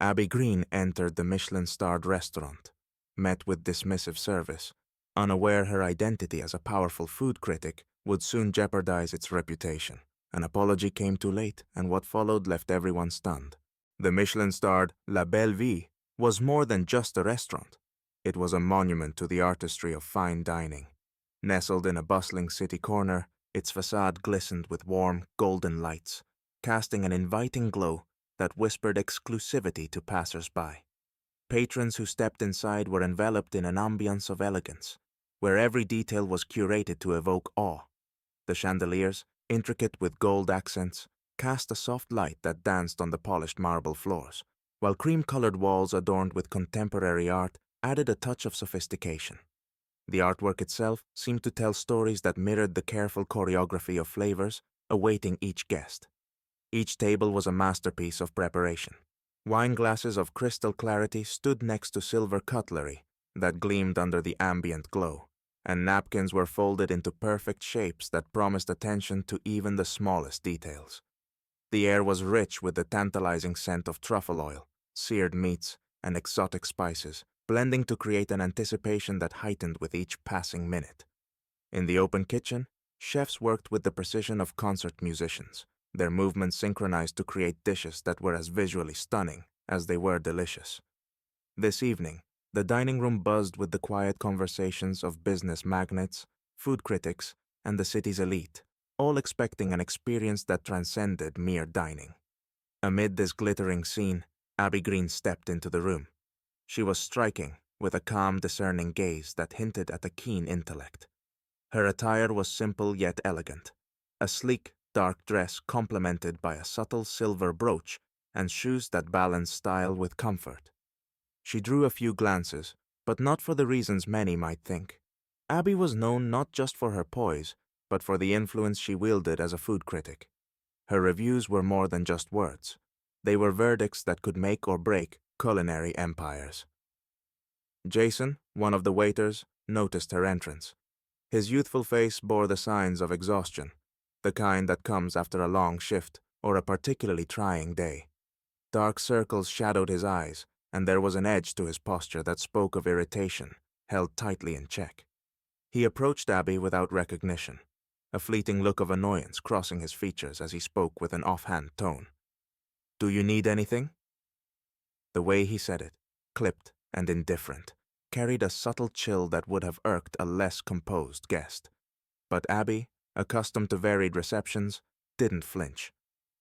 Abby Green entered the Michelin-starred restaurant, met with dismissive service, unaware her identity as a powerful food critic would soon jeopardize its reputation. An apology came too late, and what followed left everyone stunned. The Michelin-starred La Belle Vie was more than just a restaurant. It was a monument to the artistry of fine dining. Nestled in a bustling city corner, its facade glistened with warm, golden lights, casting an inviting glow that whispered exclusivity to passers-by. Patrons who stepped inside were enveloped in an ambience of elegance, where every detail was curated to evoke awe. The chandeliers, intricate with gold accents, cast a soft light that danced on the polished marble floors, while cream-colored walls adorned with contemporary art added a touch of sophistication. The artwork itself seemed to tell stories that mirrored the careful choreography of flavors awaiting each guest. Each table was a masterpiece of preparation. Wine glasses of crystal clarity stood next to silver cutlery that gleamed under the ambient glow, and napkins were folded into perfect shapes that promised attention to even the smallest details. The air was rich with the tantalizing scent of truffle oil, seared meats, and exotic spices, blending to create an anticipation that heightened with each passing minute. In the open kitchen, chefs worked with the precision of concert musicians, their movements synchronized to create dishes that were as visually stunning as they were delicious. This evening, the dining room buzzed with the quiet conversations of business magnates, food critics, and the city's elite, all expecting an experience that transcended mere dining. Amid this glittering scene, Abby Green stepped into the room. She was striking, with a calm, discerning gaze that hinted at a keen intellect. Her attire was simple yet elegant, a sleek, dark dress complemented by a subtle silver brooch and shoes that balanced style with comfort. She drew a few glances, but not for the reasons many might think. Abby was known not just for her poise, but for the influence she wielded as a food critic. Her reviews were more than just words. They were verdicts that could make or break culinary empires. Jason, one of the waiters, noticed her entrance. His youthful face bore the signs of exhaustion, the kind that comes after a long shift or a particularly trying day. Dark circles shadowed his eyes, and there was an edge to his posture that spoke of irritation, held tightly in check. He approached Abby without recognition, a fleeting look of annoyance crossing his features as he spoke with an offhand tone. "Do you need anything?" The way he said it, clipped and indifferent, carried a subtle chill that would have irked a less composed guest. But Abby, accustomed to varied receptions, didn't flinch.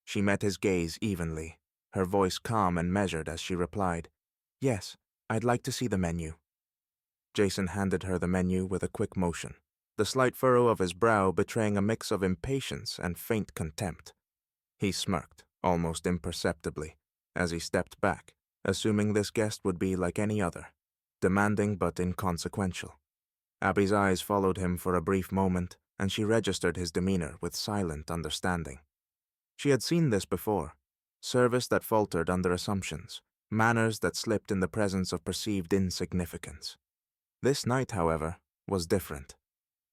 She met his gaze evenly, her voice calm and measured as she replied, "Yes, I'd like to see the menu." Jason handed her the menu with a quick motion, the slight furrow of his brow betraying a mix of impatience and faint contempt. He smirked, almost imperceptibly, as he stepped back, assuming this guest would be like any other, demanding but inconsequential. Abby's eyes followed him for a brief moment, and she registered his demeanor with silent understanding. She had seen this before: service that faltered under assumptions, manners that slipped in the presence of perceived insignificance. This night, however, was different.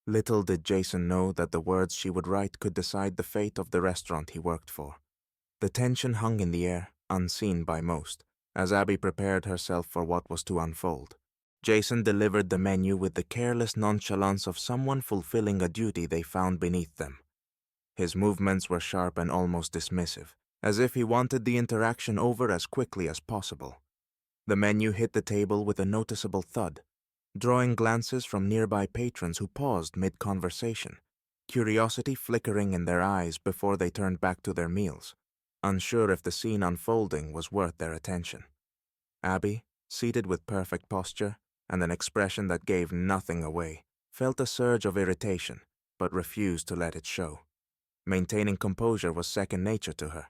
Little did Jason know that the words she would write could decide the fate of the restaurant he worked for. The tension hung in the air, unseen by most, as Abby prepared herself for what was to unfold. Jason delivered the menu with the careless nonchalance of someone fulfilling a duty they found beneath them. His movements were sharp and almost dismissive, as if he wanted the interaction over as quickly as possible. The menu hit the table with a noticeable thud, drawing glances from nearby patrons who paused mid-conversation, curiosity flickering in their eyes before they turned back to their meals, unsure if the scene unfolding was worth their attention. Abby, seated with perfect posture and an expression that gave nothing away, felt a surge of irritation, but refused to let it show. Maintaining composure was second nature to her.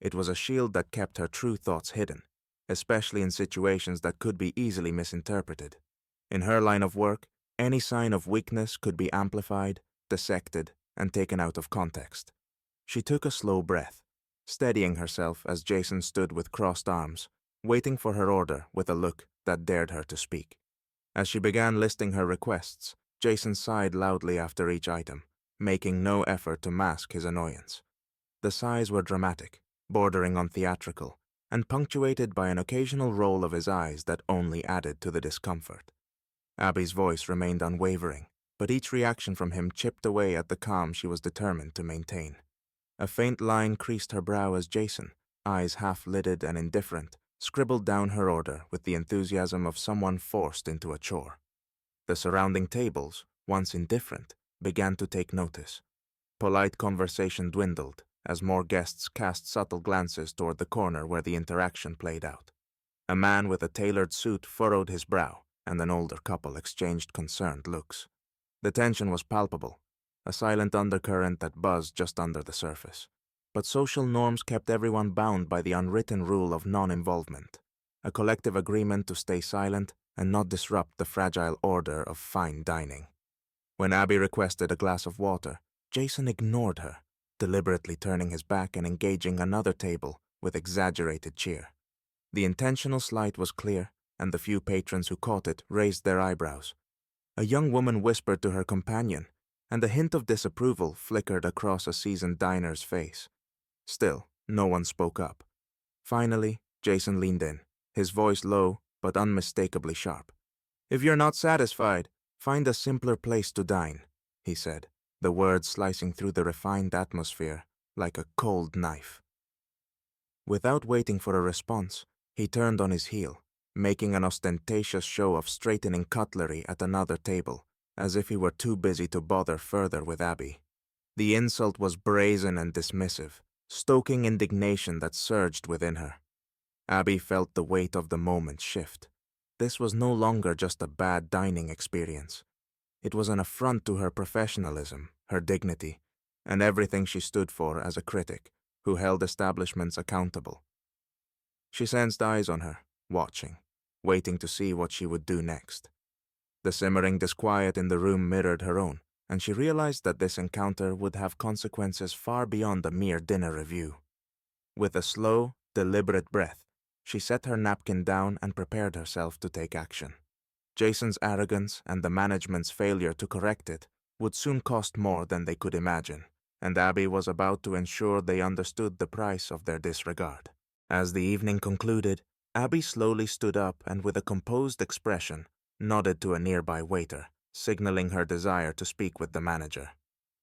It was a shield that kept her true thoughts hidden, especially in situations that could be easily misinterpreted. In her line of work, any sign of weakness could be amplified, dissected, and taken out of context. She took a slow breath, steadying herself as Jason stood with crossed arms, waiting for her order with a look that dared her to speak. As she began listing her requests, Jason sighed loudly after each item, making no effort to mask his annoyance. The sighs were dramatic, bordering on theatrical, and punctuated by an occasional roll of his eyes that only added to the discomfort. Abby's voice remained unwavering, but each reaction from him chipped away at the calm she was determined to maintain. A faint line creased her brow as Jason, eyes half-lidded and indifferent, scribbled down her order with the enthusiasm of someone forced into a chore. The surrounding tables, once indifferent, began to take notice. Polite conversation dwindled as more guests cast subtle glances toward the corner where the interaction played out. A man with a tailored suit furrowed his brow, and an older couple exchanged concerned looks. The tension was palpable, a silent undercurrent that buzzed just under the surface. But social norms kept everyone bound by the unwritten rule of non-involvement, a collective agreement to stay silent and not disrupt the fragile order of fine dining. When Abby requested a glass of water, Jason ignored her, deliberately turning his back and engaging another table with exaggerated cheer. The intentional slight was clear, and the few patrons who caught it raised their eyebrows. A young woman whispered to her companion, and a hint of disapproval flickered across a seasoned diner's face. Still, no one spoke up. Finally, Jason leaned in, his voice low but unmistakably sharp. "If you're not satisfied, find a simpler place to dine," he said, the words slicing through the refined atmosphere like a cold knife. Without waiting for a response, he turned on his heel, making an ostentatious show of straightening cutlery at another table, as if he were too busy to bother further with Abby. The insult was brazen and dismissive, stoking indignation that surged within her. Abby felt the weight of the moment shift. This was no longer just a bad dining experience. It was an affront to her professionalism, her dignity, and everything she stood for as a critic who held establishments accountable. She sensed eyes on her, watching, waiting to see what she would do next. The simmering disquiet in the room mirrored her own, and she realized that this encounter would have consequences far beyond a mere dinner review. With a slow, deliberate breath, she set her napkin down and prepared herself to take action. Jason's arrogance and the management's failure to correct it would soon cost more than they could imagine, and Abby was about to ensure they understood the price of their disregard. As the evening concluded, Abby slowly stood up and with a composed expression nodded to a nearby waiter, signaling her desire to speak with the manager.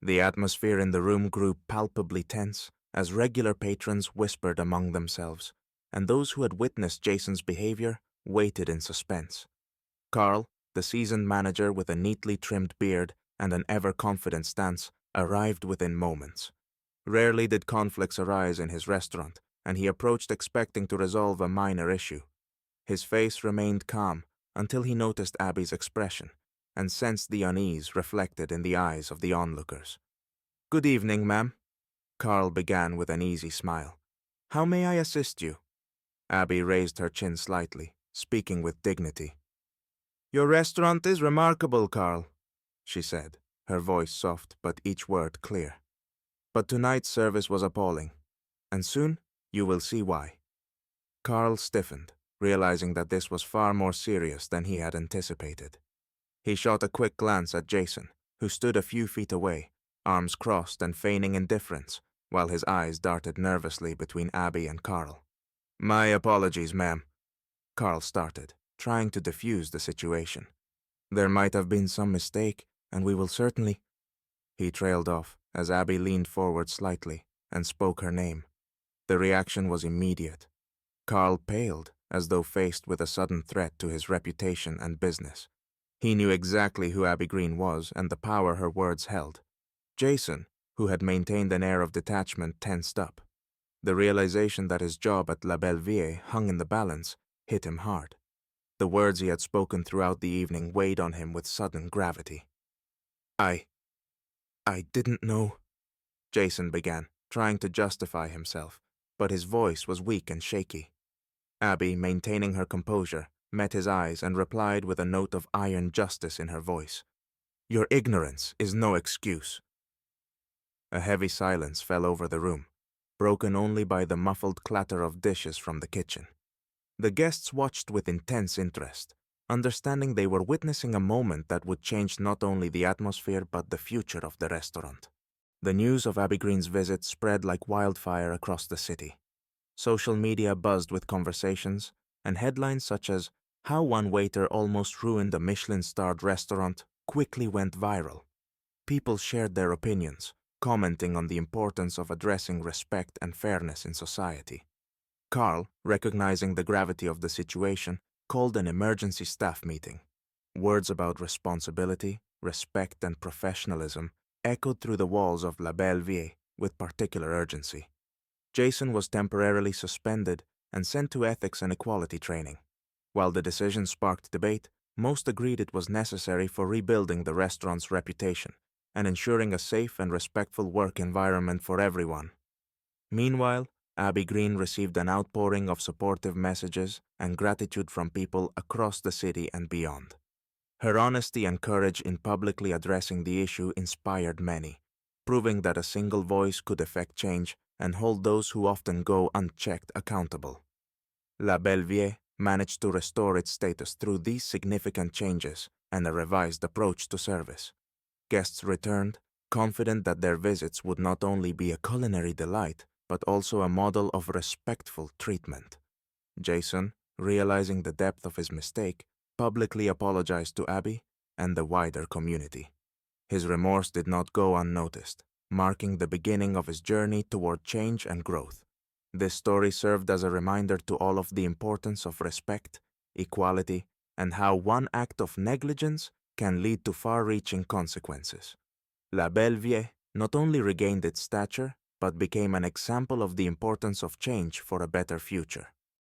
The atmosphere in the room grew palpably tense as regular patrons whispered among themselves, and those who had witnessed Jason's behavior waited in suspense. Carl, the seasoned manager with a neatly trimmed beard and an ever-confident stance, arrived within moments. Rarely did conflicts arise in his restaurant, and he approached expecting to resolve a minor issue. His face remained calm until he noticed Abby's expression and sensed the unease reflected in the eyes of the onlookers. "Good evening, ma'am," Carl began with an easy smile. "How may I assist you?" Abby raised her chin slightly, speaking with dignity. "Your restaurant is remarkable, Carl," she said, her voice soft but each word clear. "But tonight's service was appalling, and soon you will see why." Carl stiffened, realizing that this was far more serious than he had anticipated. He shot a quick glance at Jason, who stood a few feet away, arms crossed and feigning indifference, while his eyes darted nervously between Abby and Carl. "My apologies, ma'am," Carl started, trying to defuse the situation. "There might have been some mistake, and we will certainly—" He trailed off as Abby leaned forward slightly and spoke her name. The reaction was immediate. Carl paled, as though faced with a sudden threat to his reputation and business. He knew exactly who Abby Green was and the power her words held. Jason, who had maintained an air of detachment, tensed up. The realization that his job at La Belle Vie hung in the balance hit him hard. The words he had spoken throughout the evening weighed on him with sudden gravity. I didn't know," Jason began, trying to justify himself, but his voice was weak and shaky. Abby, maintaining her composure, met his eyes and replied with a note of iron justice in her voice. "Your ignorance is no excuse." A heavy silence fell over the room, broken only by the muffled clatter of dishes from the kitchen. The guests watched with intense interest, understanding they were witnessing a moment that would change not only the atmosphere but the future of the restaurant. The news of Abby Green's visit spread like wildfire across the city. Social media buzzed with conversations, and headlines such as "How one waiter almost ruined a Michelin-starred restaurant" quickly went viral. People shared their opinions, commenting on the importance of addressing respect and fairness in society. Carl, recognizing the gravity of the situation, called an emergency staff meeting. Words about responsibility, respect, and professionalism echoed through the walls of La Belle Vie with particular urgency. Jason was temporarily suspended and sent to ethics and equality training. While the decision sparked debate, most agreed it was necessary for rebuilding the restaurant's reputation and ensuring a safe and respectful work environment for everyone. Meanwhile, Abby Green received an outpouring of supportive messages and gratitude from people across the city and beyond. Her honesty and courage in publicly addressing the issue inspired many, proving that a single voice could effect change and hold those who often go unchecked accountable. La Belle Vie managed to restore its status through these significant changes and a revised approach to service. Guests returned, confident that their visits would not only be a culinary delight, but also a model of respectful treatment. Jason, realizing the depth of his mistake, publicly apologized to Abby and the wider community. His remorse did not go unnoticed, marking the beginning of his journey toward change and growth. This story served as a reminder to all of the importance of respect, equality, and how one act of negligence can lead to far-reaching consequences. La Belle Vie not only regained its stature, but became an example of the importance of change for a better future.